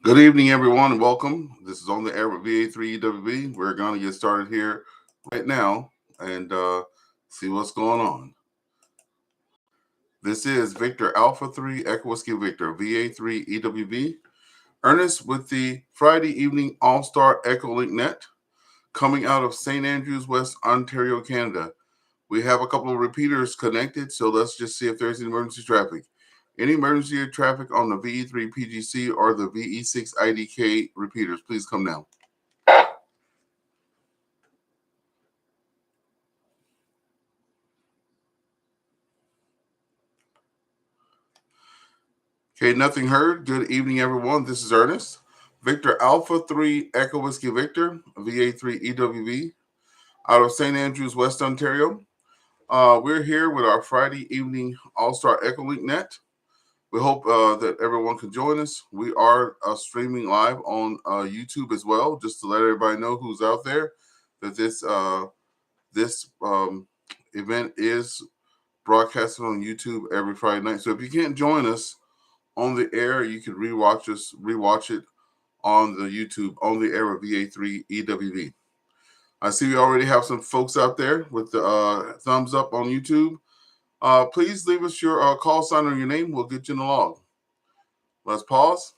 Good evening, everyone, and welcome. This is on the air with VA3EWV. We're going to get started here right now and see what's going on. This is Victor Alpha 3 Echo Whiskey Victor, VA3EWV. Ernest with the Friday evening AllStar EchoLink Net coming out of St. Andrews, West Ontario, Canada. We have a couple of repeaters connected, so let's just see if there's any emergency traffic. Any emergency traffic on the VE3 PGC or the VE6 IDK repeaters, please come now. Okay, nothing heard. Good evening, everyone. This is Ernest. Victor Alpha 3 Echo Whiskey Victor, VA3EWV, out of St. Andrews, West Ontario. We're here with our Friday evening All-Star EchoLink Net. We hope that everyone can join us. We are streaming live on YouTube as well, just to let everybody know who's out there that this event is broadcasted on YouTube every Friday night. So if you can't join us on the air, you can rewatch it on the YouTube on the air of VA3EWV. I see we already have some folks out there with the thumbs up on YouTube. Please leave us your call sign or your name. We'll get you in the log. Let's pause.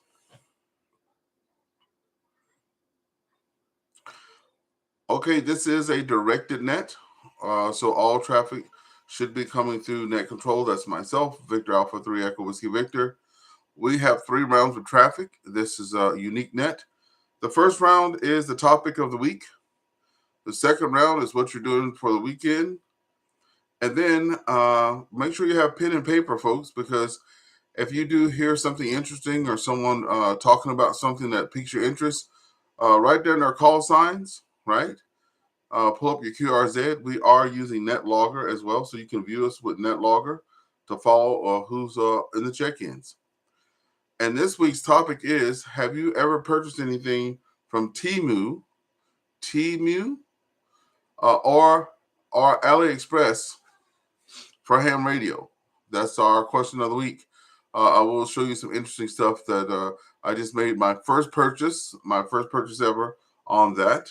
Okay, this is a directed net. So all traffic should be coming through net control. That's myself, Victor Alpha 3 Echo Whiskey Victor. We have 3 rounds of traffic. This is a unique net. The first round is the topic of the week. The second round is what you're doing for the weekend. And then make sure you have pen and paper, folks, because if you do hear something interesting or someone talking about something that piques your interest, right there in our call signs, right? Pull up your QRZ. We are using NetLogger as well, so you can view us with NetLogger to follow who's in the check-ins. And this week's topic is, have you ever purchased anything from Temu, or AliExpress for ham radio? That's our question of the week. I will show you some interesting stuff that I just made my first purchase ever on that.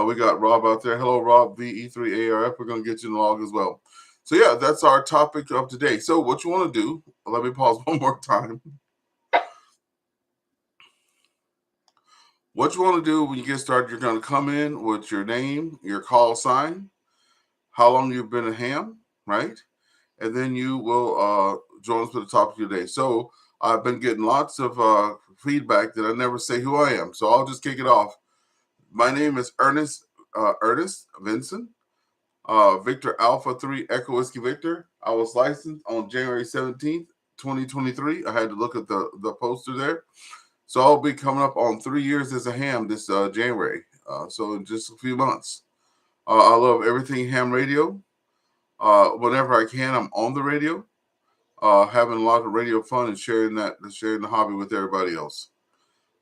We got Rob out there. Hello, Rob, VE3ARF. We're going to get you in the log as well. So, yeah, that's our topic of today. So what you want to do, let me pause one more time. What you want to do when you get started, you're going to come in with your name, your call sign, how long you've been a ham, right? And then you will join us for the topic of the day. So I've been getting lots of feedback that I never say who I am. So I'll just kick it off. My name is Ernest Vincent, Victor Alpha 3 Echo Whiskey Victor. I was licensed on January 17th, 2023. I had to look at the poster there. So I'll be coming up on 3 years as a ham this January. So in just a few months. I love everything ham radio. Whenever I can, I'm on the radio, having a lot of radio fun and sharing the hobby with everybody else.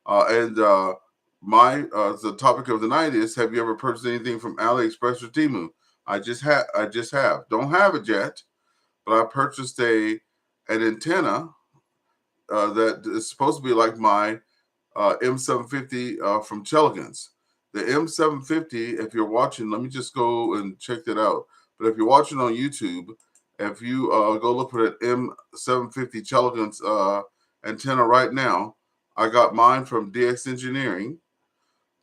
The topic of the night is: have you ever purchased anything from AliExpress or Temu? I just have. Don't have it yet, but I purchased an antenna that is supposed to be like my M750 from Chelicans. The M750, if you're watching, let me just go and check that out. But if you're watching on YouTube, if you go look for that M750 Chelicans antenna right now, I got mine from DX Engineering.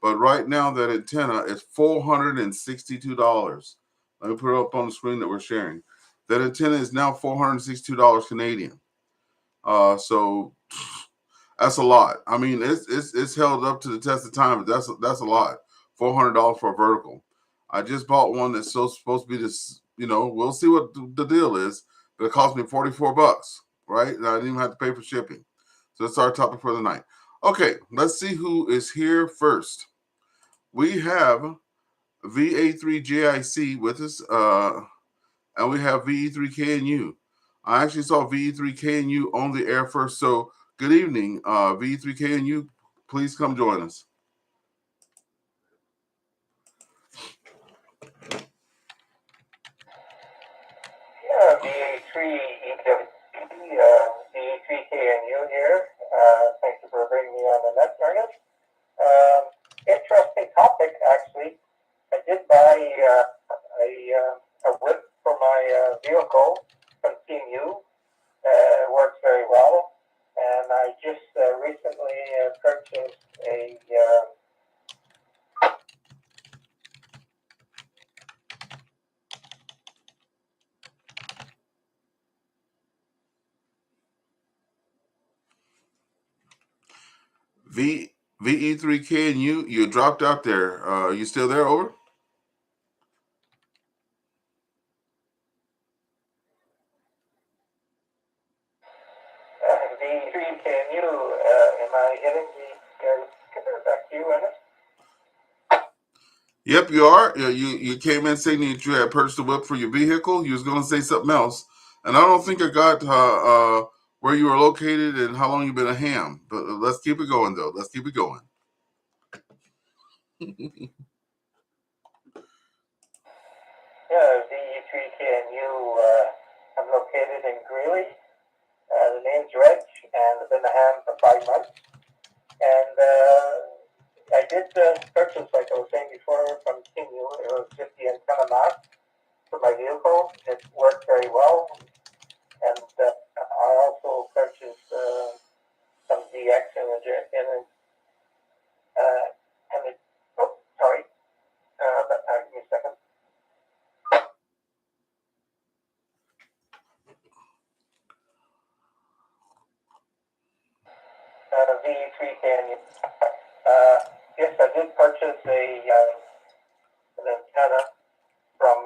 But right now, that antenna is $462. Let me put it up on the screen that we're sharing. That antenna is now $462 Canadian. So that's a lot. I mean, it's held up to the test of time, but that's a lot. $400 for a vertical. I just bought one that's supposed to be this. We'll see what the deal is, but it cost me $44, right? And I didn't even have to pay for shipping. So that's our topic for the night. Okay, let's see who is here first. We have VA3JIC with us, and we have VE3KNU. I actually saw VE3KNU on the air first, so good evening, VE3KNU. Please come join us. VA3EWV, VA3KNU here. Thank you for bringing me on the net, Ernest. Interesting topic, actually. I did buy a whip for my vehicle from Team U. It works very well. And I just recently purchased a VE3K and you dropped out there. You still there? Over. VA3. Can you? Am I hitting the back to you, Ernest? Yep, you are. You came in saying that you had purchased a whip for your vehicle. You was going to say something else, and I don't think I got where you were located and how long you've been a ham. But let's keep it going, though. Let's keep it going. Yeah, VE3KNU. I'm located in Greeley. The name's Reg, and I've been a ham for 5 months. And I did purchase, like I was saying before, from Team U. It was 50 antenna mast for my vehicle. It worked very well. And I also purchased some DX image. Oh, sorry. Give me a second. VE3K. Yes, I did purchase an antenna from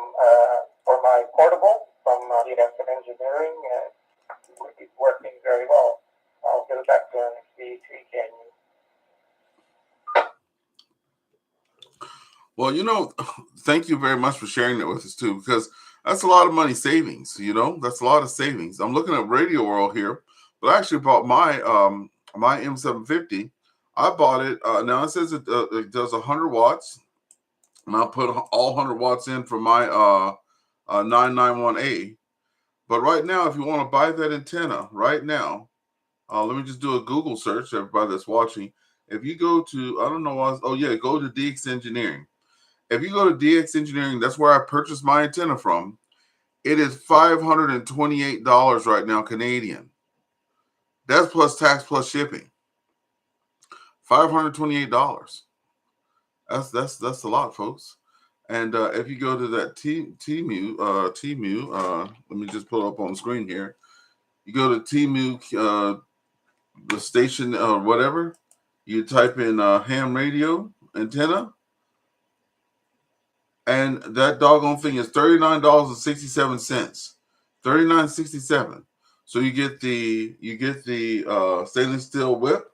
for my portable from ES Engineering. It's working very well. I'll get it back to VE3K. Well, thank you very much for sharing that with us too, because that's a lot of money savings. That's a lot of savings. I'm looking at Radio World here, but I actually bought my M750. I bought it. Now it says it does 100 watts, and I'll put all 100 watts in for my 991A. But right now, if you want to buy that antenna right now, let me just do a Google search. Everybody that's watching, if you go to, I don't know why. Oh yeah, go to DX Engineering. If you go to DX Engineering, that's where I purchased my antenna from. It is $528 right now, Canadian. That's plus tax plus shipping. $528. That's a lot, folks. And if you go to that Temu, let me just pull it up on the screen here. You go to Temu, the station, whatever. You type in ham radio antenna, and that doggone thing is $39.67. $39.67. So you get the stainless steel whip.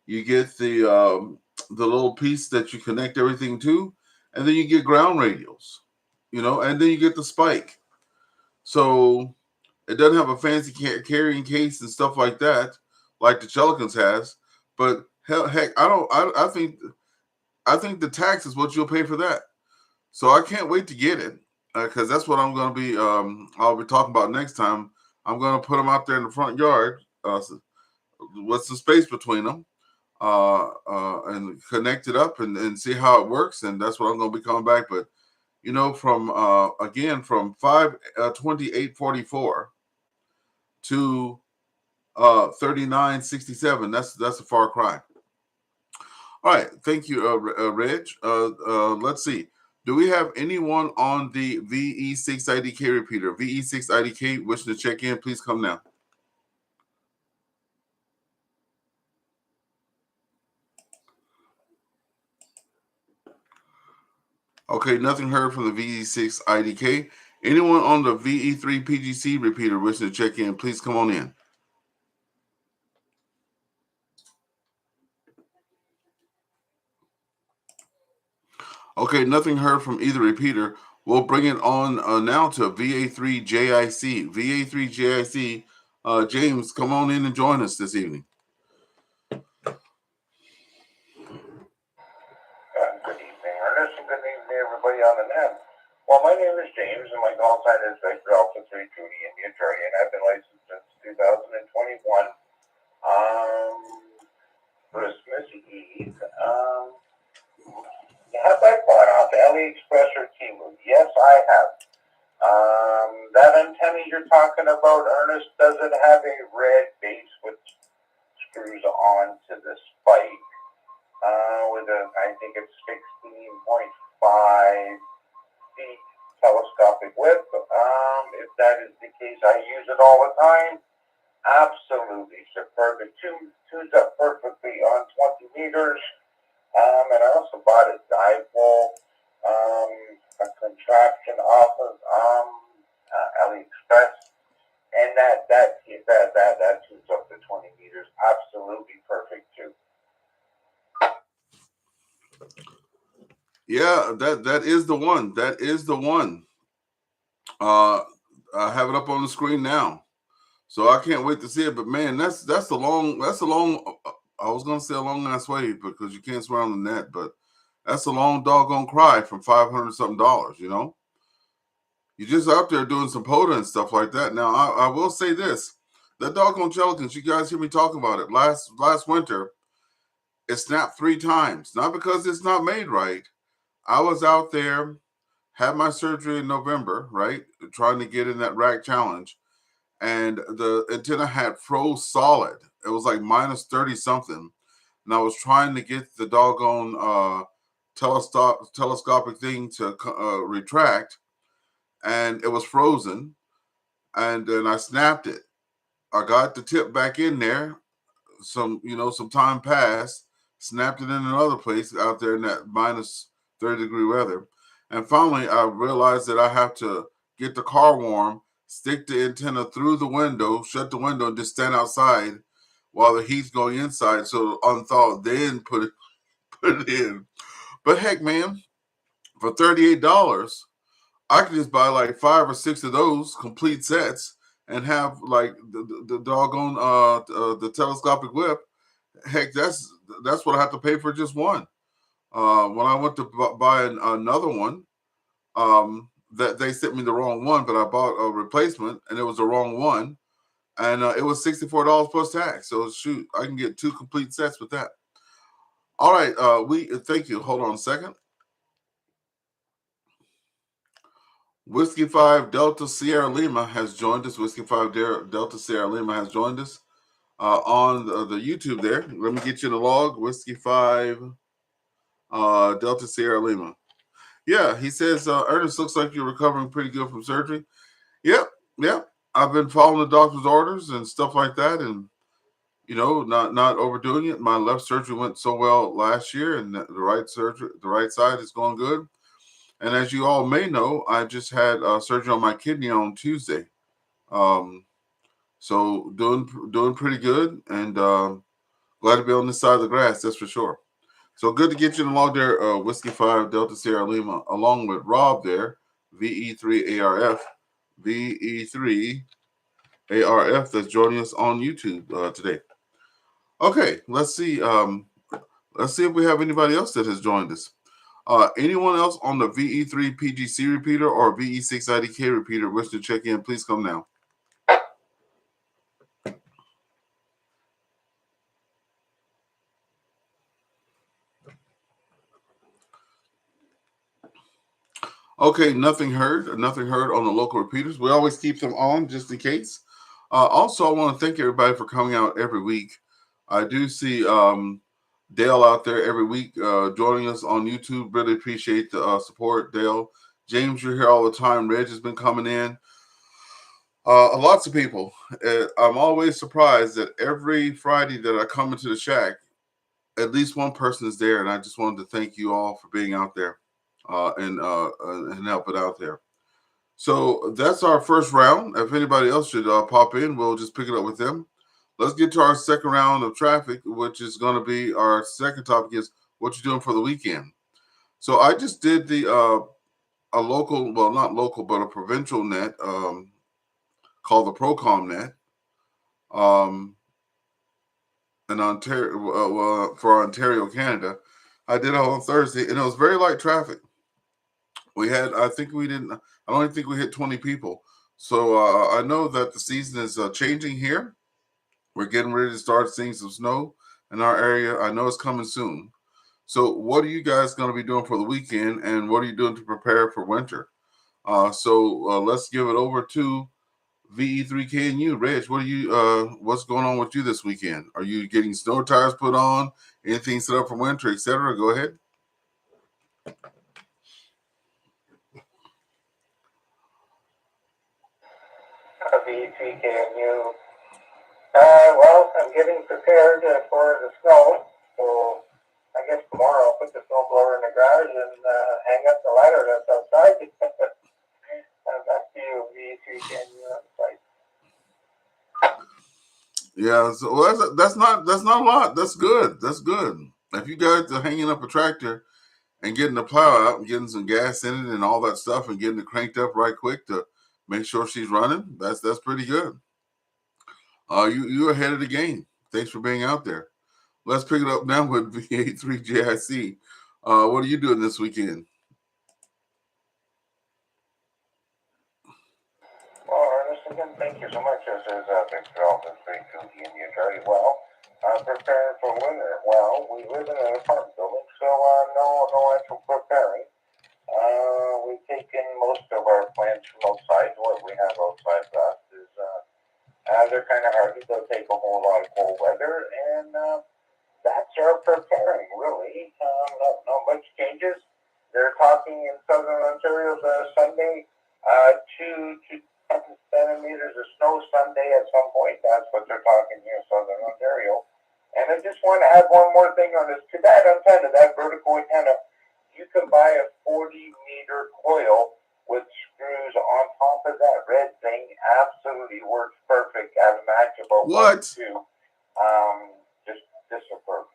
You get the little piece that you connect everything to, and then you get ground radios, and then you get the spike. So it doesn't have a fancy carrying case and stuff like that, like the Chelicans has. But heck, I think the tax is what you'll pay for that. So I can't wait to get it, because that's what I'm going to be. I'll be talking about next time. I'm going to put them out there in the front yard with some space between them, and connect it up and see how it works. And that's what I'm going to be coming back. But from 528.44 to 39.67. That's a far cry. All right, thank you, Reg. Let's see. Do we have anyone on the VE6IDK repeater? VE6IDK wishing to check in, please come now. Okay, nothing heard from the VE6IDK. Anyone on the VE3PGC repeater wishing to check in, please come on in. Okay, nothing heard from either repeater. We'll bring it on now to VA3JIC. VA3JIC, James, come on in and join us this evening. Good evening, Ernest, and good evening, everybody on the net. Well, my name is James, and my call sign is Victor Alpha 3 Judy India Charlie, and I've been licensed since 2021. For this CDs. Have I bought off AliExpress or Temu? Yes, I have. That antenna you're talking about, Ernest, doesn't have a red base with screws on to the spike. With I think it's 16.5 feet telescopic width. If that is the case, I use it all the time. Absolutely superb. It tunes up perfectly on 20 meters. And I also bought a dipole, a contraption off of AliExpress, and that tunes up to 20 meters. Absolutely perfect too. Yeah, that is the one. That is the one. I have it up on the screen now, so I can't wait to see it. But man, that's a long. I was gonna say a long ass way because you can't swear on the net, but that's a long doggone cry from $500 something. You know, you're just out there doing some POTA and stuff like that. Now, I will say this: that doggone Jellicans, you guys hear me talking about it last winter. It snapped 3 times, not because it's not made right. I was out there, had my surgery in November, right? Trying to get in that rack challenge. And the antenna had froze solid. It was like minus 30 something. And I was trying to get the doggone telescopic thing to retract. And it was frozen. And then I snapped it. I got the tip back in there. Some time passed. Snapped it in another place out there in that minus 30-degree weather. And finally, I realized that I have to get the car warm, stick the antenna through the window, shut the window, and just stand outside while the heat's going inside so it'll unthaw, then put it in. But heck, man, for $38, I could just buy like 5 or 6 of those complete sets and have like the doggone the telescopic whip. Heck, that's what I have to pay for just one. When I went to buy another one, that they sent me the wrong one, but I bought a replacement and it was the wrong one, and it was $64 plus tax. So shoot, I can get 2 complete sets with that. All right, we thank you. Hold on a second. Whiskey 5 Delta Sierra Lima has joined us. Whiskey 5 Delta Sierra Lima has joined us on the YouTube there. Let me get you the log. Whiskey 5 Delta Sierra Lima. Yeah, he says, Ernest, looks like you're recovering pretty good from surgery. Yep. I've been following the doctor's orders and stuff like that, and not overdoing it. My left surgery went so well last year, and the right side is going good. And as you all may know, I just had surgery on my kidney on Tuesday. So doing pretty good, and glad to be on this side of the grass, that's for sure. So good to get you along there, Whiskey 5 Delta Sierra Lima, along with Rob there, VE3ARF, VE3ARF, that's joining us on YouTube today. Okay, let's see. Let's see if we have anybody else that has joined us. Anyone else on the VE3 PGC repeater or VE6 IDK repeater wish to check in, please come now. Okay, nothing heard on the local repeaters. We always keep them on just in case. Also, I want to thank everybody for coming out every week. I do see Dale out there every week joining us on YouTube. Really appreciate the support, Dale. James, you're here all the time. Reg has been coming in. Lots of people. I'm always surprised that every Friday that I come into the shack, at least one person is there, and I just wanted to thank you all for being out there and helping out there. So that's our first round. If anybody else should pop in, we'll just pick it up with them. Let's get to our second round of traffic, which is going to be our second topic is what you're doing for the weekend. So I just did a local, well, not local, but a provincial net called the Procom net in Ontario, for Ontario, Canada. I did it on Thursday, and it was very light traffic. We had, I don't even think we hit 20 people. So I know that the season is changing here. We're getting ready to start seeing some snow. in our area. I know it's coming soon. So what are you guys going to be doing for the weekend, and what are you doing to prepare for winter? So let's give it over to VE3KNU. Reg, what's going on with you this weekend? Are you getting snow tires put on, anything set up for winter, etc.? Go ahead. VA3EWV. Well, I'm getting prepared for the snow, so I guess tomorrow I'll put the snowblower in the garage and hang up the ladder that's outside. Back to you, VA3EWV on site. Yeah, so that's not a lot. That's good. That's good. If you guys are hanging up a tractor and getting the plow out and getting some gas in it and all that stuff and getting it cranked up right quick to make sure she's running, that's pretty good. You're ahead of the game. Thanks for being out there. Let's pick it up now with VA3JIC. What are you doing this weekend? Well, Ernest, again, thank you so much. This is Victor Alton, 3 and you're very well. Preparing for winter. Well, we live in an apartment building, so no actual preparing. We've taken most of our plants from outside. What we have outside left is they're kind of hardy. They'll take a whole lot of cold weather, and that's our preparing, really. Not much changes. They're talking in southern Ontario Sunday, 2 to 10 centimeters of snow Sunday at some point. That's what they're talking here in southern Ontario. And I just want to add one more thing on this. To that antenna, that vertical antenna, you can buy a 40-meter coil with screws on top of that red thing. Absolutely works perfect at a match about What? 1 to 2. Just superb.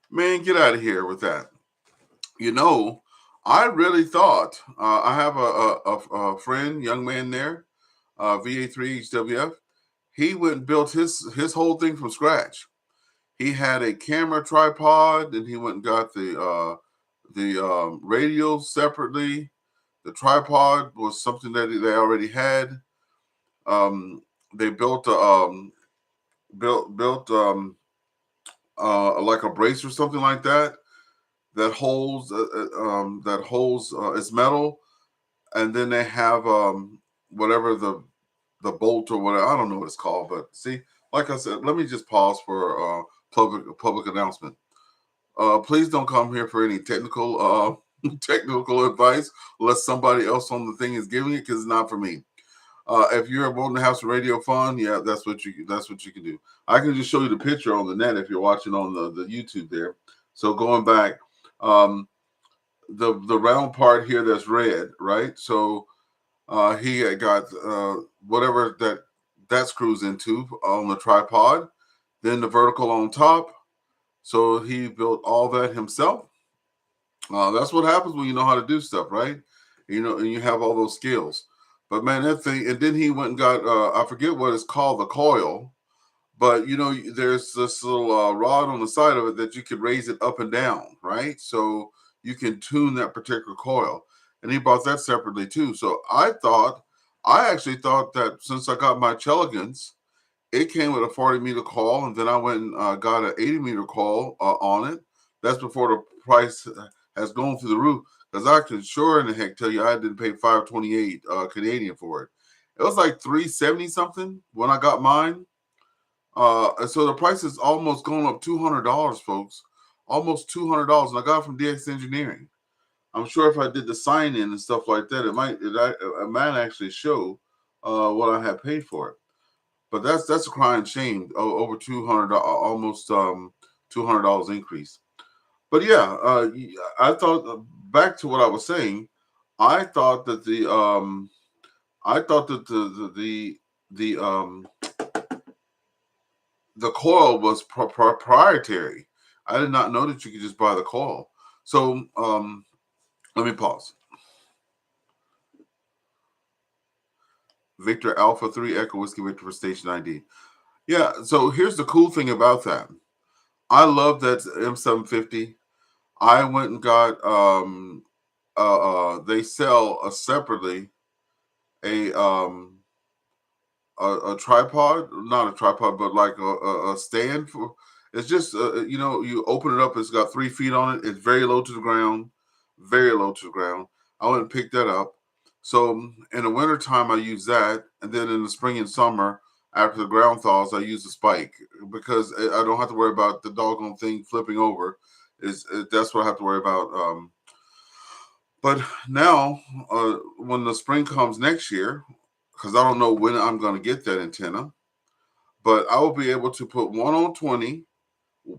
Man, get out of here with that. You know, I really thought I have a friend, young man there, VA3EWV. He went and built his whole thing from scratch. He had a camera tripod, and he went and got the radio separately. The tripod was something that they already had. They built like a brace or something like that holds it's metal, and then they have whatever the bolt or whatever, I don't know what it's called, but see, like I said, let me just pause for public announcement. Please don't come here for any technical technical advice unless somebody else on the thing is giving it, because it's not for me. If you're wanting to have some radio fun, yeah, that's what you can do. I can just show you the picture on the net if you're watching on the YouTube there. So going back, the round part here that's red, right? So he had got whatever that screws into on the tripod, then the vertical on top. So he built all that himself. That's what happens when you know how to do stuff, right? You know, and you have all those skills. But man, that thing, and then he went and got I forget what it's called, the coil. But you know, there's this little rod on the side of it that you could raise it up and down, right? So you can tune that particular coil. And he bought that separately too. So I actually thought that since I got my Chelegans, it came with a 40-meter coil, and then I went and got an 80-meter coil on it. That's before the price has gone through the roof. Because I can sure in the heck tell you I didn't pay $528 Canadian for it. It was like $370 something when I got mine. And so the price is almost going up $200, folks. Almost $200, and I got it from DX Engineering. I'm sure if I did the sign in and stuff like that, it might actually show what I had paid for it. But that's a crying shame. Over $200, almost $200 increase. But yeah, I thought back to what I was saying. I thought that the coil was proprietary. I did not know that you could just buy the coil. So let me pause. Victor Alpha 3 Echo Whiskey Victor for station ID. Yeah, so here's the cool thing about that. I love that M750. I went and got they sell separately a a tripod, not a tripod, but like a stand for. It's just you open it up. It's got 3 feet on it. It's very low to the ground, very low to the ground. I went and picked that up. So in the wintertime, I use that, and then in the spring and summer, after the ground thaws, I use the spike because I don't have to worry about the doggone thing flipping over. That's what I have to worry about. But now, when the spring comes next year, because I don't know when I'm going to get that antenna, but I will be able to put one on 20,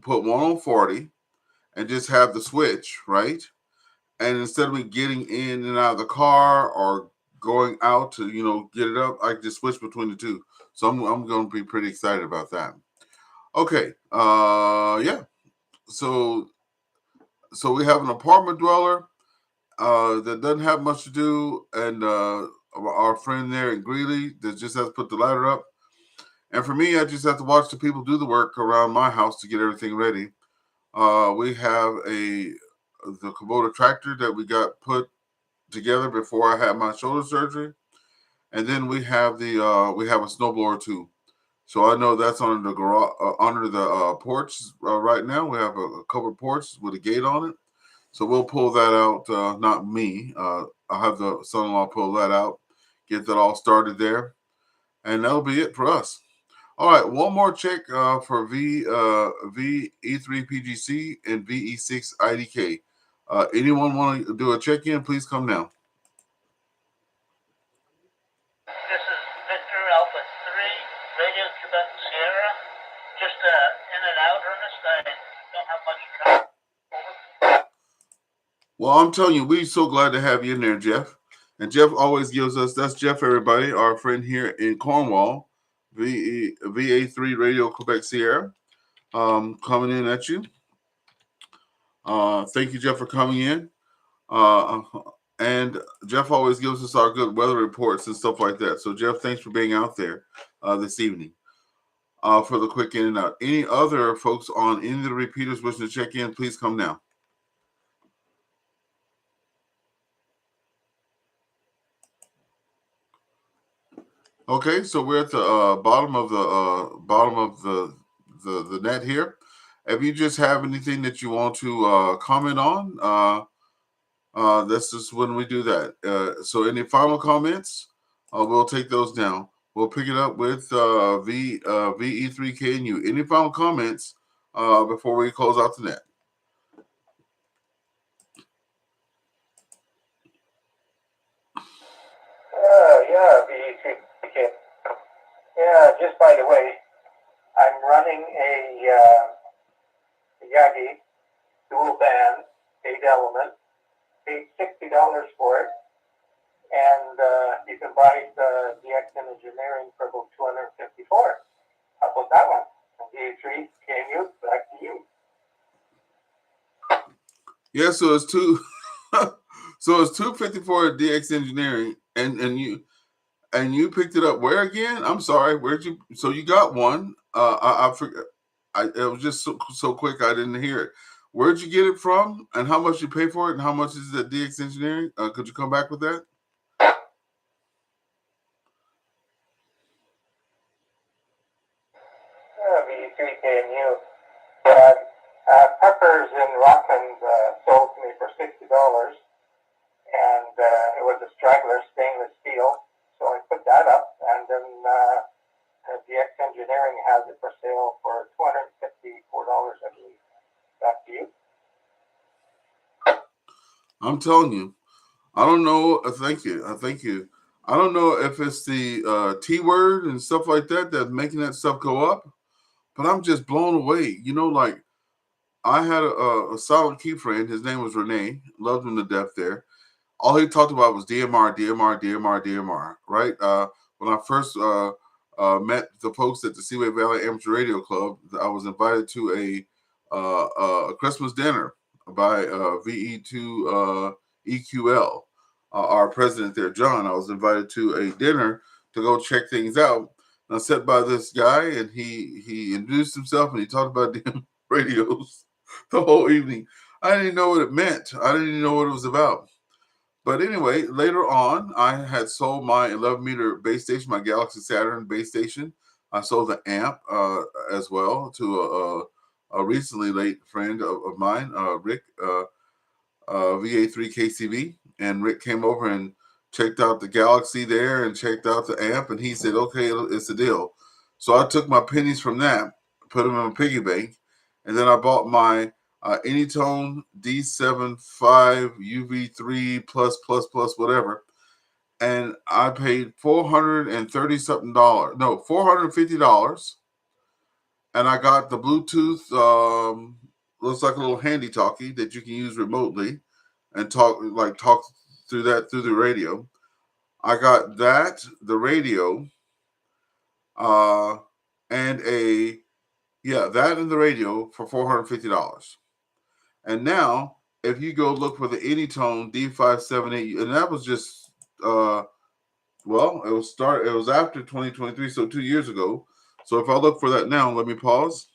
put one on 40, and just have the switch, right? And instead of me getting in and out of the car or going out to, get it up, I can just switch between the two. So I'm going to be pretty excited about that. Okay. Yeah. So we have an apartment dweller that doesn't have much to do, and our friend there in Greeley that just has to put the ladder up. And for me, I just have to watch the people do the work around my house to get everything ready. We have the Kubota tractor that we got put together before I had my shoulder surgery, and then we have a snowblower too. So I know that's under the garage, under the porch right now. We have a covered porch with a gate on it. So we'll pull that out. Not me. I'll have the son-in-law pull that out, get that all started there, and that'll be it for us. All right, one more check for VE3PGC and VE6IDK. Anyone want to do a check-in? Please come now. This is Victor Alpha 3, Radio Quebec Sierra. Just in and out, Ernest. I don't have much traffic. Over. Well, I'm telling you, we're so glad to have you in there, Jeff. And Jeff always gives us, that's Jeff, everybody, our friend here in Cornwall, VA3 Radio Quebec Sierra, coming in at you. Thank you, Jeff, for coming in. And Jeff always gives us our good weather reports and stuff like that. So, Jeff, thanks for being out there this evening for the quick in and out. Any other folks on any of the repeaters wishing to check in, please come now. Okay, so we're at the bottom of the net here. If you just have anything that you want to comment on, this is when we do that. So any final comments, we'll take those down. We'll pick it up with VE3KNU. Any final comments before we close out the net? Yeah, VA3K. Yeah, just by the way, I'm running a Yagi dual band, 8 element. Paid $60 for it, and you can buy the DX Engineering for about $254. How about that one? VA3, KNU, back to you. Yeah, so it's two. So it's $254 at DX Engineering, and you picked it up where again? I'm sorry, where'd you? So you got one. I forgot. It was just so quick I didn't hear it. Where'd you get it from, and how much you pay for it, and how much is it at DX Engineering? Could you come back with that? VA3KNU. Peppers in Rockland sold to me for $60, and it was a straggler stainless steel. So I put that up, and then DX Engineering has it for sale for $254, I believe. Back to you. I'm telling you, I don't know. Thank you. Thank you. I don't know if it's the T word and stuff like that that's making that stuff go up, but I'm just blown away. Like I had a solid key friend. His name was Renee. Loved him to death there. All he talked about was DMR, DMR, DMR, DMR, right? When I first met the folks at the Seaway Valley Amateur Radio Club, I was invited to a Christmas dinner by VE2 EQL, our president there, John. I was invited to a dinner to go check things out. And I sat by this guy, and he introduced himself, and he talked about damn radios the whole evening. I didn't know what it meant. I didn't even know what it was about. But anyway, later on, I had sold my 11-meter base station, my Galaxy Saturn base station. I sold the amp as well to a recently late friend of mine, Rick, VA3KCV. And Rick came over and checked out the Galaxy there and checked out the amp. And he said, okay, it's a deal. So I took my pennies from that, put them in a piggy bank. And then I bought my Anytone D75 UV3 plus whatever, and I paid $430 something dollars. No, $450, and I got the Bluetooth. Looks like a little handy talkie that you can use remotely, and talk through the radio. I got that, the radio, uh, and that and the radio for $450. And now, if you go look for the Anytone D578, and that was just it was after 2023, so 2 years ago. So if I look for that now, let me pause.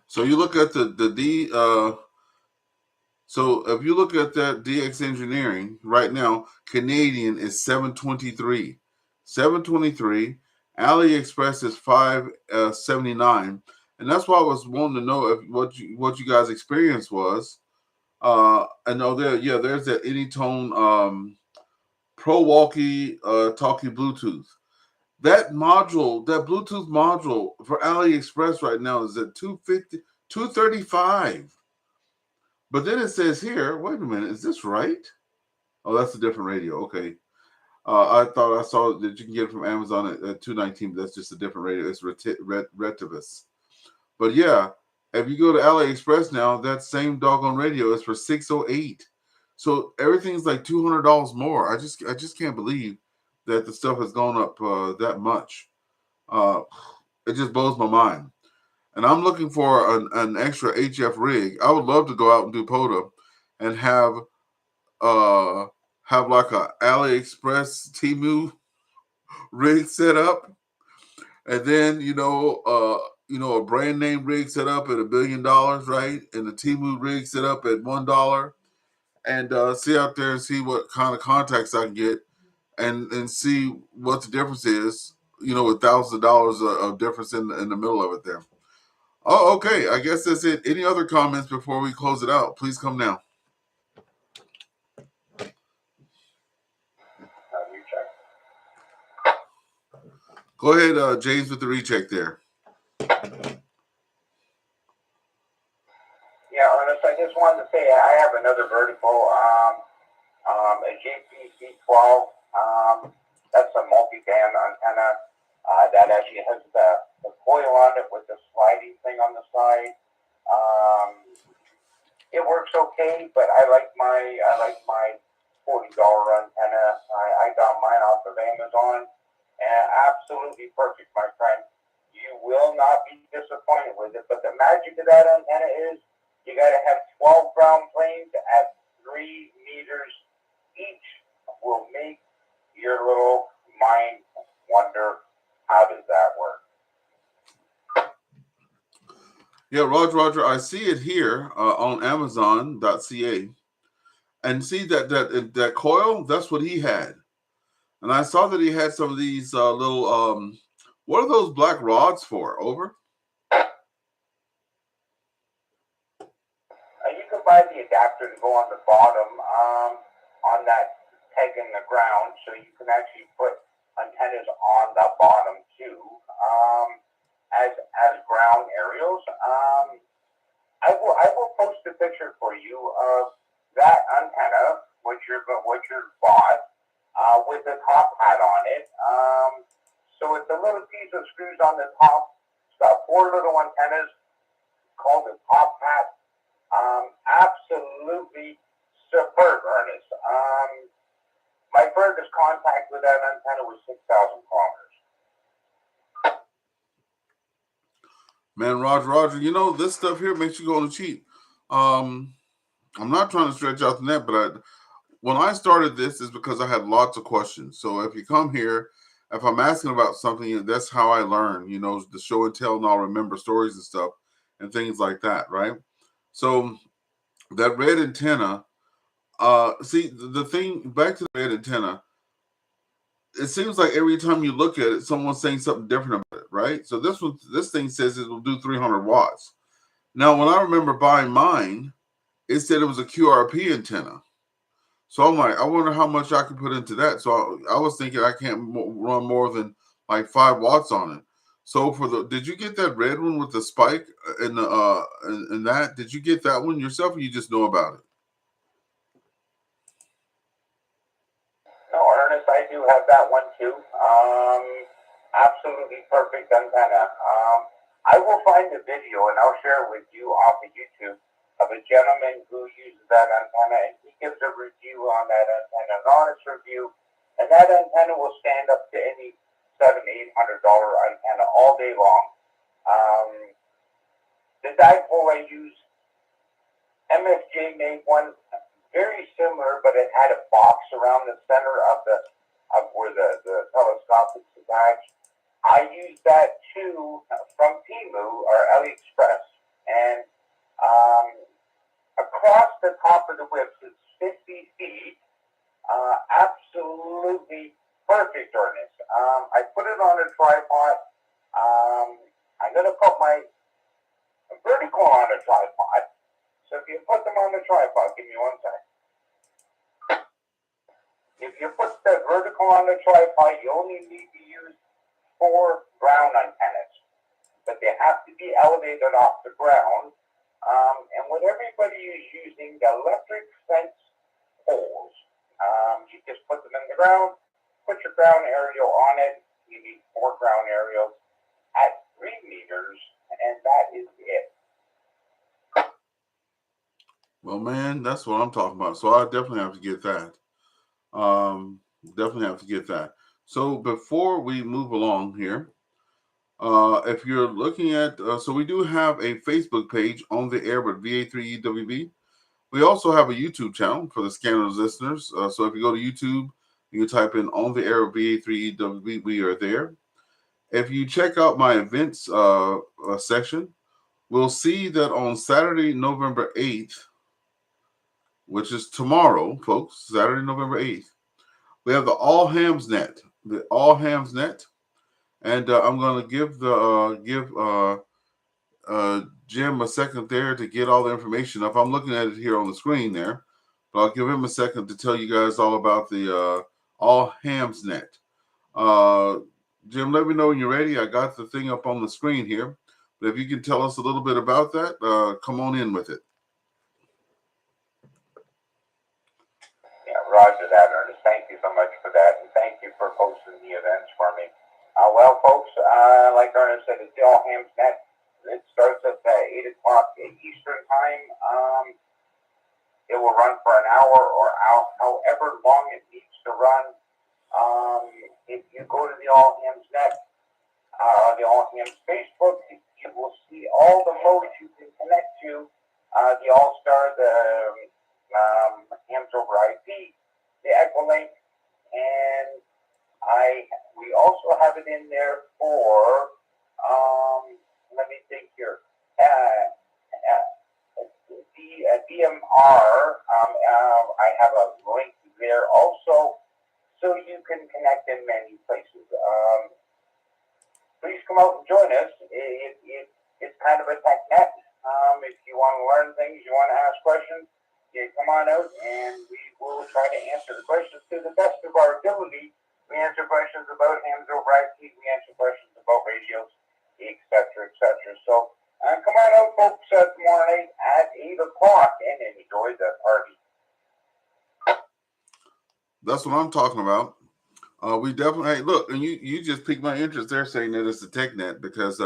So you look at the D. So if you look at that DX Engineering right now, Canadian is 723, 723. AliExpress is 579, and that's why I was wanting to know if what you guys' experience was. I know there's that Anytone Pro Walkie Talkie Bluetooth. That Bluetooth module for AliExpress right now is at 250, 235. But then it says here, wait a minute, is this right? Oh, that's a different radio. Okay. I thought I saw that you can get it from Amazon at 219, but that's just a different radio. It's Retivus. But yeah, if you go to AliExpress now, that same doggone radio is for $608. So everything's like $200 more. I just can't believe that the stuff has gone up that much. It just blows my mind. And I'm looking for an extra HF rig. I would love to go out and do POTA and have like a AliExpress Temu rig set up, and then a brand name rig set up at $1 billion, right? And the Temu rig set up at $1, and see out there and see what kind of contacts I can get, and see what the difference is. With thousands of dollars of difference in the middle of it there. Oh, okay. I guess that's it. Any other comments before we close it out? Please come now. Go ahead, James, with the recheck there. Yeah, Ernest, I just wanted to say I have another vertical, a JPC12. That's a multi-band antenna that actually has the coil on it with the sliding thing on the side. It works okay, but I like my $40 antenna. I got mine off of Amazon, and absolutely perfect, my friend. You will not be disappointed with it. But the magic of that antenna is you got to have 12 ground planes at 3 meters each. Will make your little mind wonder, how does that work? Yeah, Roger, I see it here on Amazon.ca, and see that coil. That's what he had, and I saw that he had some of these little. What are those black rods for? Over. You can buy the adapter to go on the bottom on that peg in the ground, so you can actually put antennas on the bottom too, as ground aerials. I will post a picture for you of that antenna, which you bought, with the top hat on it. So it's a little piece of screws on the top. It's got 4 little antennas called the top hat. Absolutely superb, Ernest. My furthest contact with that antenna was 6,000 kilometers. Man, Roger, this stuff here makes you go on the cheap. I'm not trying to stretch out the net, but when I started this is because I had lots of questions. So if you come here, if I'm asking about something, that's how I learn, you know, the show and tell, and I'll remember stories and stuff and things like that, right? So that red antenna, see the thing back to the red antenna, it seems like every time you look at it, someone's saying something different about it, right? So this thing says it will do 300 watts. Now, when I remember buying mine, it said it was a QRP antenna. So I'm like, I wonder how much I can put into that. So I was thinking I can't run more than like 5 watts on it. So did you get that red one with the spike and the and that? Did you get that one yourself, or you just know about it? No, Ernest, I do have that one too. Absolutely perfect antenna. I will find a video and I'll share it with you off of YouTube of a gentleman who uses that antenna, and he gives a review on that antenna, an honest review, and that antenna will stand up to any $700-800 antenna all day long. The dipole I use, MFJ made one very similar, but it had a box around the center of where the telescope is attached. I used that too from Timu or AliExpress, and across the top of the whips is 50 feet. Absolutely perfect, Ernest. I put it on a tripod. I'm going to put my vertical on a tripod. So if you put them on the tripod, give me 1 second. If you put the vertical on the tripod, you only need to use 4 ground antennas, but they have to be elevated off the ground. And what everybody is using, the electric fence poles. You just put them in the ground, put your ground aerial on it. You need 4 ground aerials at 3 meters, and that is it. Well, man, that's what I'm talking about. So I definitely have to get that. Definitely have to get that. So before we move along here, if you're looking at, so we do have a Facebook page on the air with VA3EWV. We also have a YouTube channel for the scanners listeners. So if you go to YouTube, you type in on the air with VA3EWV, we are there. If you check out my events section, we'll see that on Saturday, November 8th, which is tomorrow, folks, Saturday, November 8th, we have the All Hams Net, and I'm going to give Jim a second there to get all the information up. I'm looking at it here on the screen there, but I'll give him a second to tell you guys all about the All Hams Net. Jim, let me know when you're ready. I got the thing up on the screen here, but if you can tell us a little bit about that, come on in with it. Yeah, roger that, Ernest. Thank you so much for that, and thank you for posting the events for me. Well, folks, like Ernest said, it's the All Hams Net. It starts at 8 o'clock Eastern time. It will run for an hour or however long it needs to run. If you go to the All Hams Net, the All Hams Facebook, you will see all the modes you can connect to. The AllStar, the Hams over IP, the EchoLink, and we also have it in there for, let me think here, the DMR. I have a link there also, so you can connect in many places. Please come out and join us. It's kind of a tech net. If you want to learn things, you want to ask questions, you come on out and we will try to answer the questions to the best of our ability. We answer questions about hams over IP, we answer questions about radios, etc., etc. So come on out, folks, tomorrow night at 8 o'clock and enjoy the party. That's what I'm talking about. We definitely, hey, look, and you just piqued my interest there saying that it's a TechNet, because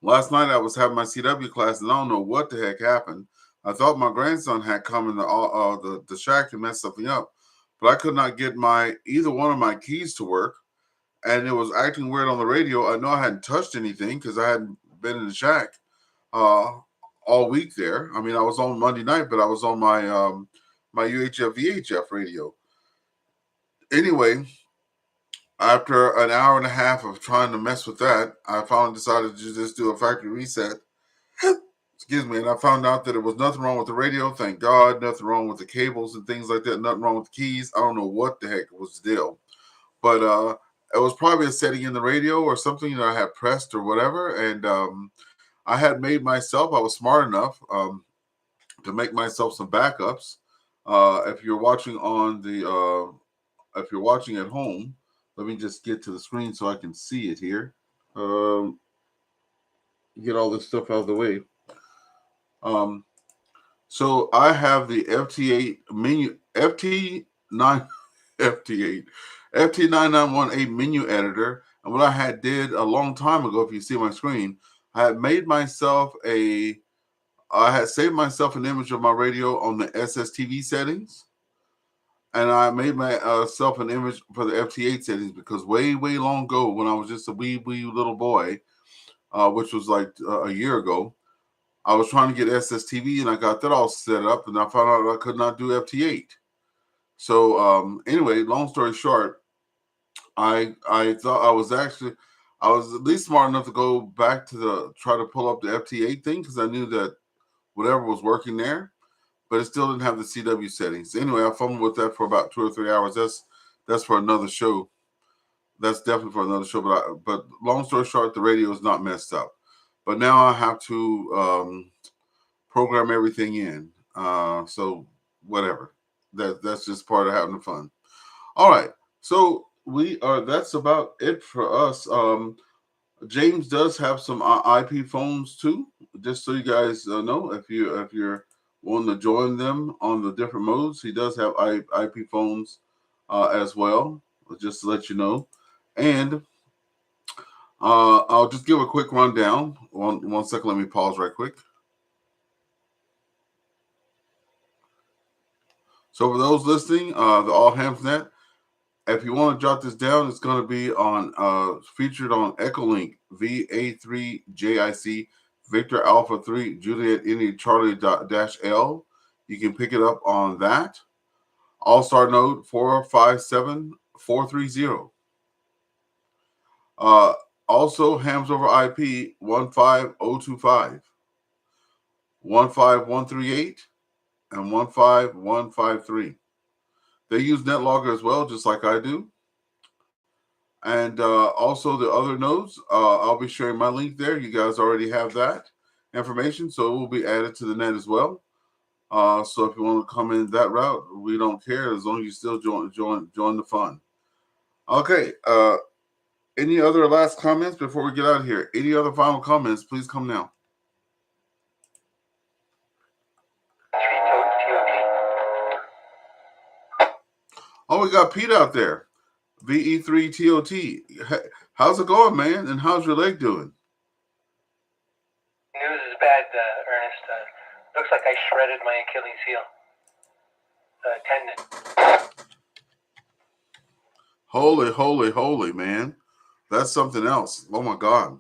last night I was having my CW class and I don't know what the heck happened. I thought my grandson had come in the shack to mess something up, but I could not get either one of my keys to work, and it was acting weird on the radio. I know I hadn't touched anything because I hadn't been in the shack all week there. I mean, I was on Monday night, but I was on my my UHF VHF radio. Anyway, after an hour and a half of trying to mess with that, I finally decided to just do a factory reset. Excuse me, and I found out that there was nothing wrong with the radio. Thank God, nothing wrong with the cables and things like that. Nothing wrong with the keys. I don't know what the heck was the deal, but it was probably a setting in the radio or something that I had pressed or whatever. And I had made myself. I was smart enough to make myself some backups. If you're watching on the, if you're watching at home, let me just get to the screen so I can see it here. Get all this stuff out of the way. So I have the FT8 menu, FT9, FT8, FT9918 menu editor. And what I had did a long time ago, if you see my screen, I had made myself I had saved myself an image of my radio on the SSTV settings. And I made myself an image for the FT8 settings because way, way long ago when I was just a wee little boy, which was like a year ago, I was trying to get SSTV and I got that all set up and I found out I could not do FT8. So anyway, long story short, I thought I was at least smart enough to go back to try to pull up the FT8 thing because I knew that whatever was working there, but it still didn't have the CW settings. Anyway, I fumbled with that for about 2 or 3 hours. That's for another show. That's definitely for another show. But long story short, the radio is not messed up. But now I have to program everything in. So whatever. That's just part of having fun. All right. So that's about it for us. James does have some IP phones too, just so you guys know. If you're wanting to join them on the different modes, he does have IP phones as well. Just to let you know, and I'll just give a quick rundown. One second, let me pause right quick. So for those listening, the All Hams Net, if you want to jot this down, it's going to be on featured on EchoLink VA3JIC Victor Alpha 3 Juliet Indy Charlie -L. You can pick it up on that. AllStar Node 457430. Also hams over IP 15025, 15138, and 15153. They use NetLogger as well, just like I do. And also the other nodes, I'll be sharing my link there. You guys already have that information, so it will be added to the net as well. So if you want to come in that route, we don't care as long as you still join the fun. Okay. Any other last comments before we get out of here? Any other final comments? Please come now. Oh, we got Pete out there. VE3TOT. How's it going, man? And how's your leg doing? News is bad, Ernest. Looks like I shredded my Achilles heel tendon. Holy, man. That's something else. Oh my God.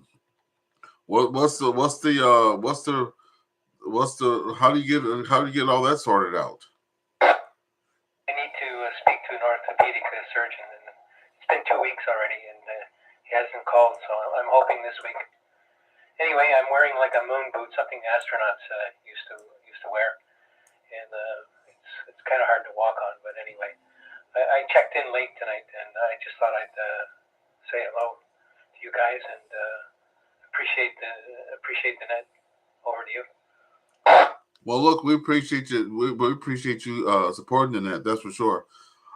What's the how do you get all that sorted out? I need to speak to an orthopedic surgeon, and it's been 2 weeks already, and he hasn't called, so I'm hoping this week. Anyway, I'm wearing like a moon boot, something astronauts used to wear, and it's kind of hard to walk on. But anyway, I checked in late tonight, and I just thought I'd say hello to you guys and appreciate the net. Over to you. Well, look, we appreciate you. We appreciate you supporting the net. That's for sure.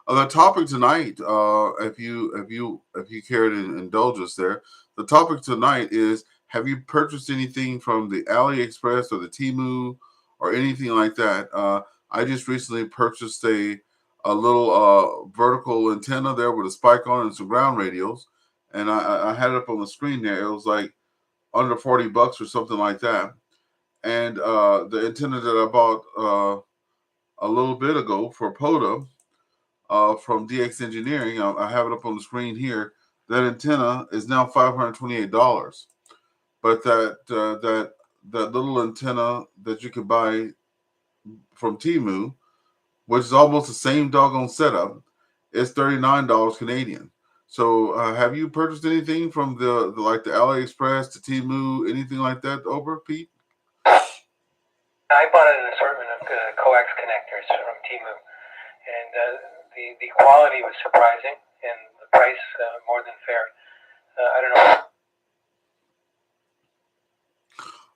The topic tonight, if you care to indulge us there, the topic tonight is: have you purchased anything from the AliExpress or the Temu or anything like that? I just recently purchased a little vertical antenna there with a spike on it and some ground radios, and I had it up on the screen there. It was like under $40 or something like that. And the antenna that I bought a little bit ago for POTA from DX Engineering, I have it up on the screen here. That antenna is now $528. But that little antenna that you can buy from Temu which is almost the same doggone setup, is $39 Canadian. So, have you purchased anything from the like the AliExpress, the Temu, anything like that over, Pete? I bought an assortment of coax connectors from Temu, and the quality was surprising, and the price more than fair. I don't know.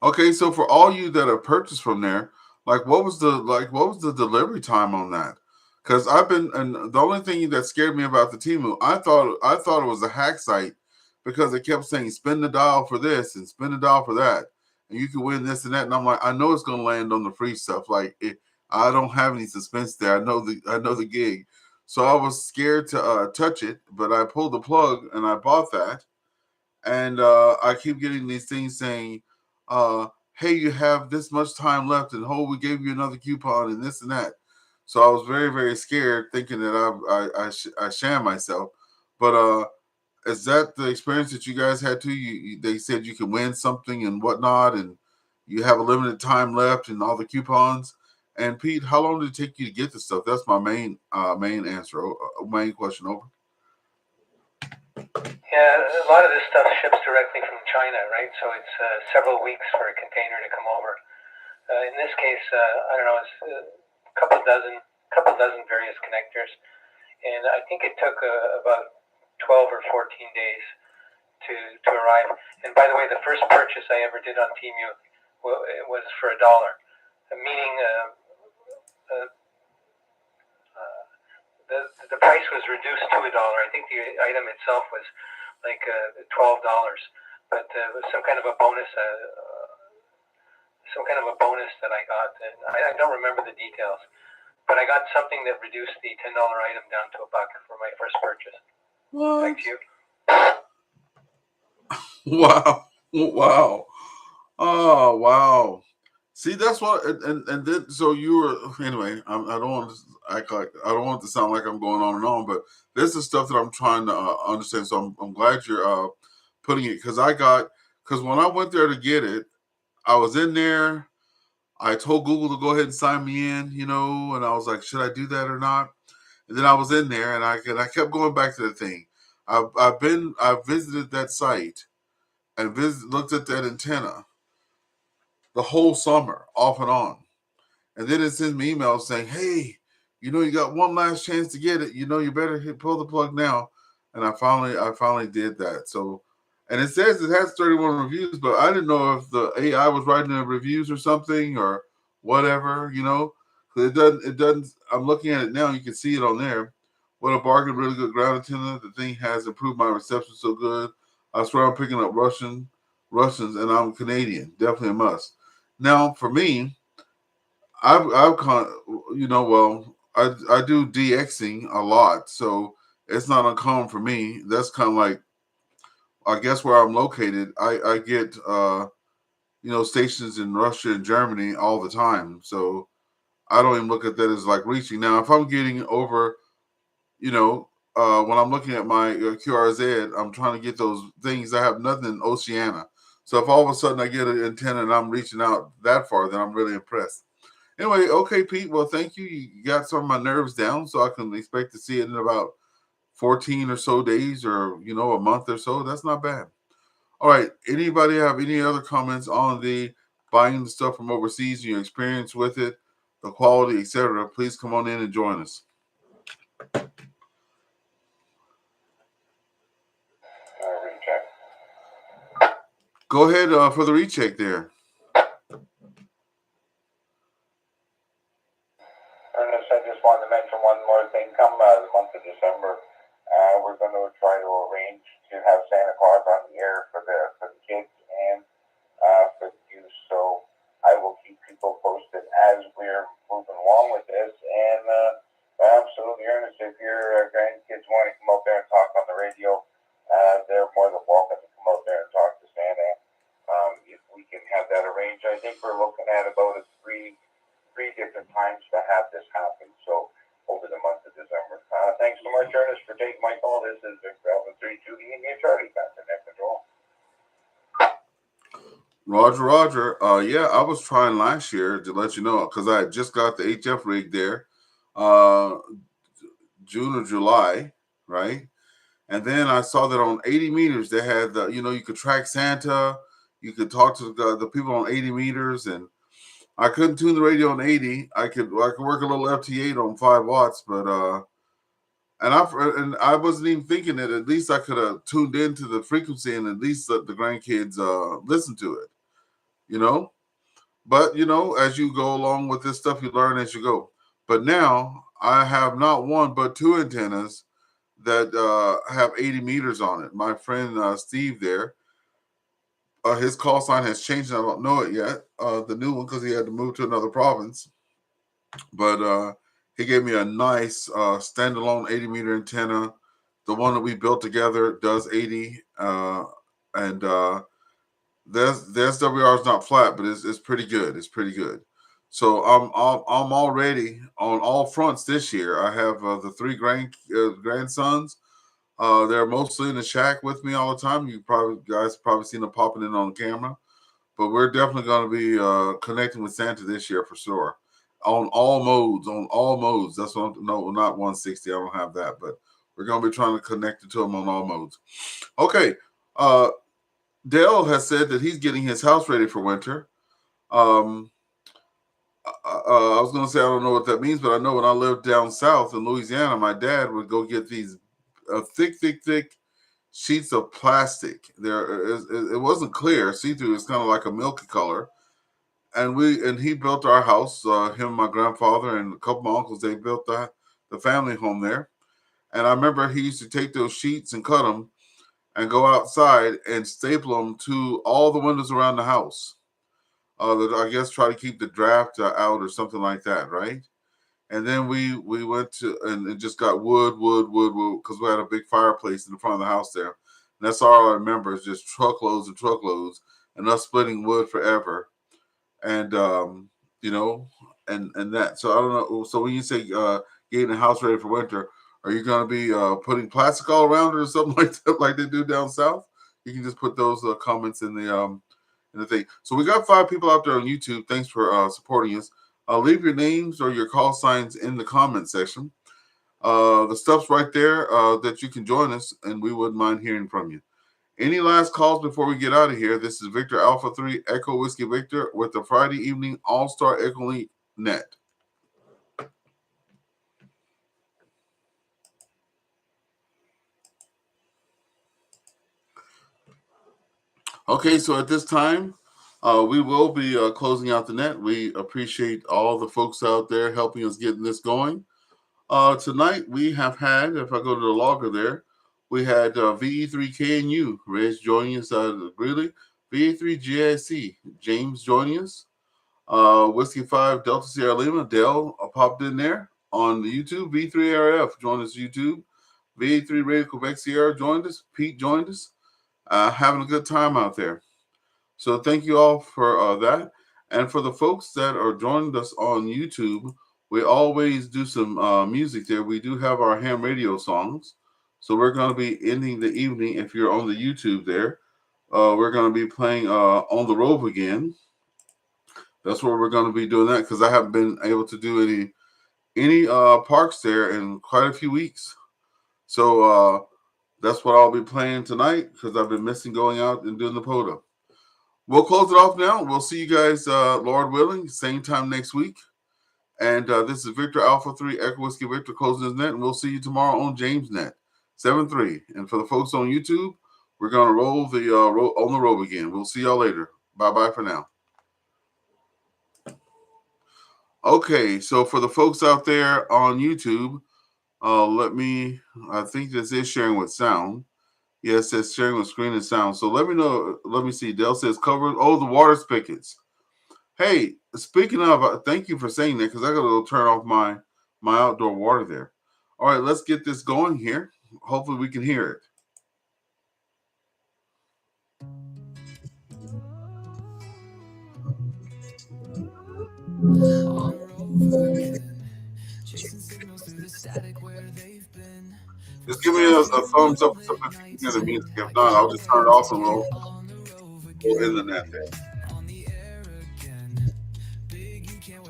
Okay, so for all you that have purchased from there, what was the delivery time on that? Because and the only thing that scared me about the Temu, I thought it was a hack site because it kept saying spin the dial for this and spin the dial for that, and you can win this and that. And I'm like, I know it's gonna land on the free stuff. I don't have any suspense there. I know the gig, so I was scared to touch it, but I pulled the plug and I bought that. And I keep getting these things saying, "Hey, you have this much time left, and we gave you another coupon, and this and that." So I was very, very scared, thinking that I sham myself. But is that the experience that you guys had too? They said you can win something and whatnot, and you have a limited time left, and all the coupons. And Pete, how long did it take you to get the stuff? That's my main answer, main question. Over. Yeah, a lot of this stuff ships directly from China, right? So it's several weeks for a container to come over. In this case, I don't know, it's a couple dozen various connectors, and I think it took about 12 or 14 days to arrive. And by the way, the first purchase I ever did on Temu was for $1, meaning the price was reduced to $1. I think the item itself was like $12, but it was some kind of a bonus. Some kind of a bonus that I got, and I don't remember the details, but I got something that reduced the $10 item down to $1 for my first purchase. What? Back to you. Wow! Wow! Oh, wow! See, that's what, and then so you were anyway. I don't want to act like I don't want it to sound like I'm going on and on, but this is stuff that I'm trying to understand. So I'm glad you're putting it because when I went there to get it, I was in there. I told Google to go ahead and sign me in, and I was like, should I do that or not? And then I was in there, and I kept going back to the thing. I've visited that site and looked at that antenna the whole summer, off and on. And then it sends me emails saying, hey, you got one last chance to get it. You better pull the plug now. And I finally did that. So, and it says it has 31 reviews, but I didn't know if the AI was writing the reviews or something or whatever, 'Cause it doesn't, I'm looking at it now. You can see it on there. What a bargain, really good ground antenna. The thing has improved my reception so good. I swear I'm picking up Russians, and I'm Canadian. Definitely a must. Now, for me, I've well, I do DXing a lot, so it's not uncommon for me. That's kind of like, I guess, where I'm located. I get stations in Russia and Germany all the time, so I don't even look at that as like reaching. Now, if I'm getting over, when I'm looking at my QRZ, I'm trying to get those things. I have nothing in Oceania, so if all of a sudden I get an antenna and I'm reaching out that far, then I'm really impressed. Anyway, okay, Pete. Well, thank you. You got some of my nerves down, so I can expect to see it in about 14 or so days, or a month or so. That's not bad. All right. Anybody have any other comments on the buying the stuff from overseas and your experience with it, the quality, etc.? Please come on in and join us. Recheck. Go ahead for the recheck there. Ernest, I just wanted to mention one more thing. Come the month of December, we're going to try to arrange to have Santa Claus on the air for the kids and for the youth. So I will keep people posted as we're moving along with this. And absolutely, Ernest, if your grandkids want to come out there and talk on the radio, they're more than welcome to come out there and talk to Santa. If we can have that arranged, I think we're looking at about three different times to have this happen. So over the month of December. Thanks so much, Ernest, for taking my call. This is Vic Alvin 3 Judy Indian Charlie back to net control. Roger. Yeah, I was trying last year to let you know because I had just got the HF rig there. uh, June or July, right? And then I saw that on 80 meters they had the, you could track Santa, you could talk to the people on 80 meters, and I couldn't tune the radio on 80. I could work a little FT8 on 5 watts, but and I wasn't even thinking that at least I could have tuned into the frequency and at least let the grandkids listen to it, you know. But as you go along with this stuff, you learn as you go. But now I have not one but two antennas that have 80 meters on it. My friend Steve there, his call sign has changed. I don't know it yet, the new one, because he had to move to another province. But he gave me a nice standalone 80 meter antenna. The one that we built together does 80, and the SWR is not flat, but it's pretty good. It's pretty good. So I'm already on all fronts this year. I have the three grandsons. They're mostly in the shack with me all the time. You guys probably seen them popping in on the camera, but we're definitely going to be connecting with Santa this year for sure. On all modes, That's what no, not 160. I don't have that, but we're going to be trying to connect it to him on all modes. Okay. Dale has said that he's getting his house ready for winter. I was going to say I don't know what that means, but I know when I lived down south in Louisiana, my dad would go get these thick sheets of plastic. It wasn't clear, see-through. It's kind of like a milky color. And he built our house. Him, and my grandfather, and a couple of my uncles. They built the family home there. And I remember he used to take those sheets and cut them and go outside and staple them to all the windows around the house. I guess try to keep the draft out or something like that, right? And then we went to and just got wood, because we had a big fireplace in the front of the house there. And that's all I remember is just truckloads and truckloads and us splitting wood forever. And and that. So I don't know. So when you say getting the house ready for winter, are you going to be putting plastic all around it or something like that, like they do down south? You can just put those comments in the thing. So we got 5 people out there on YouTube. Thanks for supporting us. Leave your names or your call signs in the comment section. The stuff's right there that you can join us, and we wouldn't mind hearing from you. Any last calls before we get out of here? This is Victor Alpha 3 Echo Whiskey Victor with the Friday evening AllStar EchoLink net. Okay, so at this time, we will be closing out the net. We appreciate all the folks out there helping us getting this going. Tonight we have had, if I go to the logger there, we had VE3KNU, Reg joining us Greeley, VA3GIC, James joining us, Whiskey 5 Delta Sierra Lima, Dell popped in there on the YouTube, V3RF joined us YouTube, VA3 Radio Quebec Sierra joined us, Pete joined us, having a good time out there. So thank you all for that. And for the folks that are joining us on YouTube, we always do some music there. We do have our ham radio songs. So we're going to be ending the evening, if you're on the YouTube there, we're going to be playing On the Road Again. That's where we're going to be doing that, because I haven't been able to do any parks there in quite a few weeks. So that's what I'll be playing tonight, because I've been missing going out and doing the POTA. We'll close it off now. We'll see you guys, Lord willing, same time next week. And this is Victor Alpha 3 Echo Whiskey Victor closing his net, and we'll see you tomorrow on James Net 7-3. And for the folks on YouTube, we're going to roll the on the road again. We'll see y'all later. Bye for now. Okay, so for the folks out there on YouTube, I think this is sharing with sound. Yes, it says sharing with screen and sound. So let me know. Let me see. Dell says covered. Oh, the water spigots. Hey, speaking of, thank you for saying that, because I got to go turn off my outdoor water there. All right, let's get this going here. Hopefully we can hear it. Just give me a thumbs up if you can hear the music. If not, I'll just turn it off and we'll end the net there.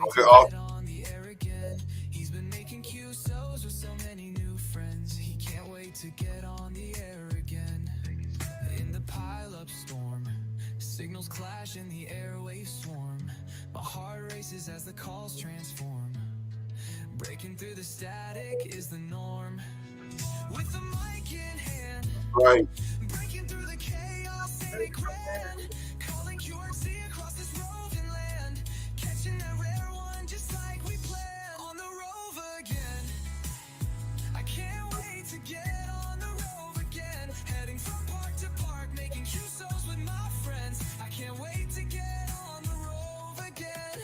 Okay, off. clash and the airwaves swarm. My heart races as the calls transform. Breaking through the static is the norm. With the mic in hand, Right. breaking through the chaos, and it grand. Calling QRC across this roving land. Catching that rare one just like we planned. On the rove again. I can't wait to get on the rove again. Heading from park to park, making QSOs with my friends. I can't wait to get on the rove again.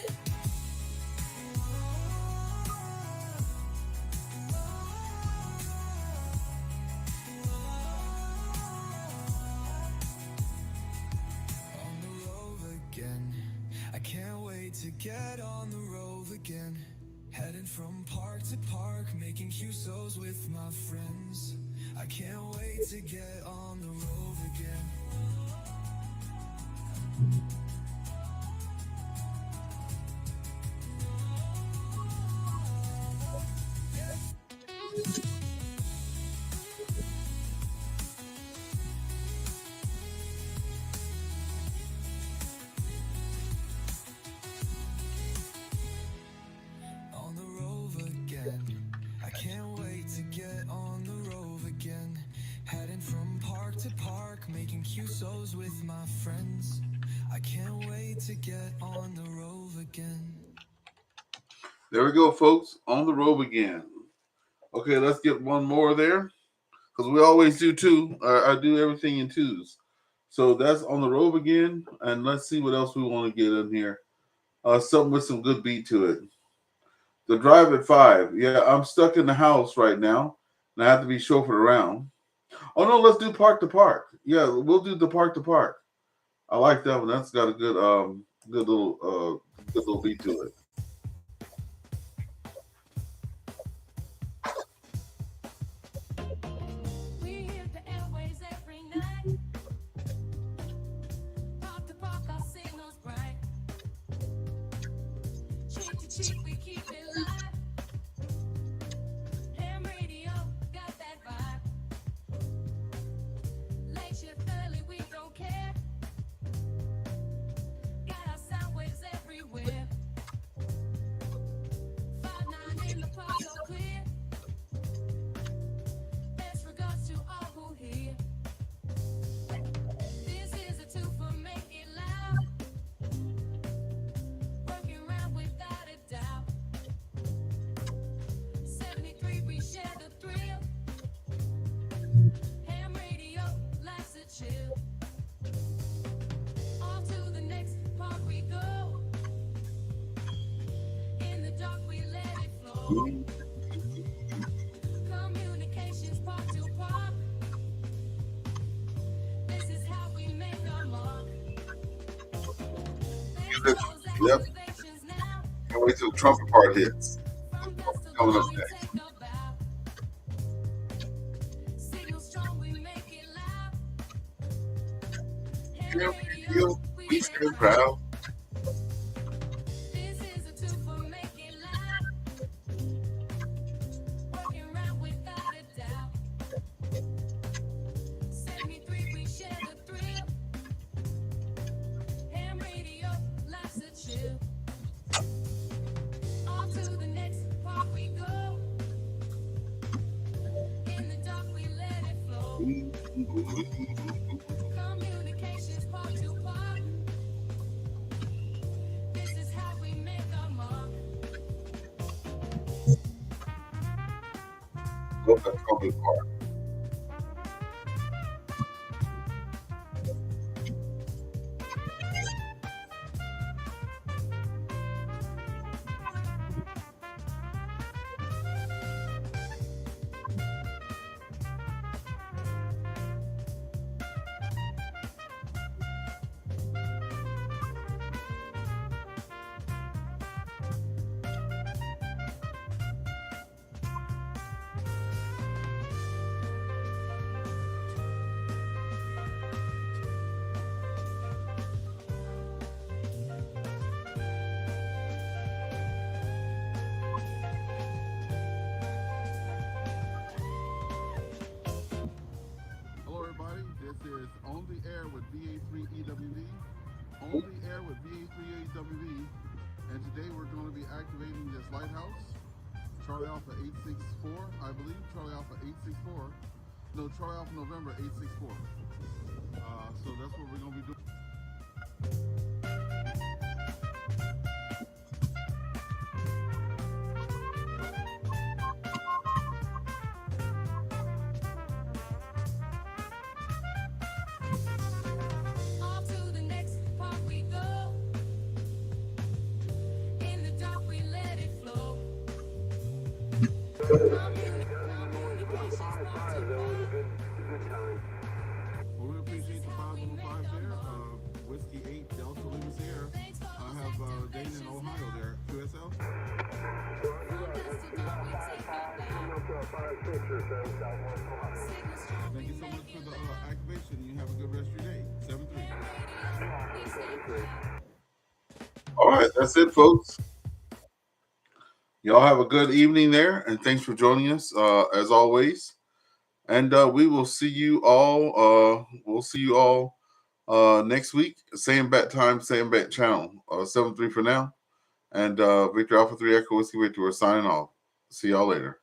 On the rove again. I can't wait to get on the rove again. Heading from park to park, making QSOs with my friends. I can't wait to get on the rove again. On the rove again. I can't wait to get on the rove again. Heading from park to park, making QSOs with my friends. I can't wait to get on the rove again. There we go, folks. On the road again. Okay, let's get one more there because we always do two. I do everything in twos. So that's on the road again. And let's see what else we want to get in here. Something with some good beat to it. The drive at 5. Yeah, I'm stuck in the house right now, and I have to be chauffeured around. Oh no, let's do park to park. Yeah, we'll do the park to park. I like that one. That's got a good good little beat to it. We hit the airwaves every night. Park to park, our signals bright. Cheek to cheek, we keep it live. Ham radio, got that vibe. Late shift early, we don't care. Got our sound waves everywhere. 5-9 in the park, so clear. Best regards to all who hear. This is a two for make it loud. Working around without a doubt. 73, we share the thrill. Ham radio, life's a chill. On to the next park we go. In the dark, we let it flow. Communications park to park. This is how we make our mark. There's those Yep. activations now. Can't wait till the trumpet part hits. From dusk till Coming up dawn, we next. take a bow. Signal strong, we make it loud. Ham Ham radio, radio, we we stand stand proud. This is a two for make it loud. Working around without a doubt. 73, we share the thrill. Ham radio, life's a chill. On to the next park we go. In the dark, we let it flow. Communications park to park. This is how we make our mark. Love that trumpet part. Lighthouse. Charlie Alpha 864, I believe. Charlie Alpha 864. No, Charlie Alpha November 864. So that's what we're going to be doing. Off to the next part we go. In the dark we let it flow. Communications multiply. Well, we appreciate the 505 there. Whiskey 8 Delta Lima Sierra. Thanks for I have Dana in Ohio there. QSL. from dusk to dawn we take it down. Signal strong Thank we you so much make for it the loud. activation. You have a good rest of your day. 7-3. We stay proud. All right, that's it, folks. Y'all have a good evening there, and thanks for joining us as always. And we will see you all. We'll see you all next week. Same bat time, same bat channel. 7-3 for now. And Victor Alpha 3 Echo Whiskey Victor. We're signing off. See y'all later.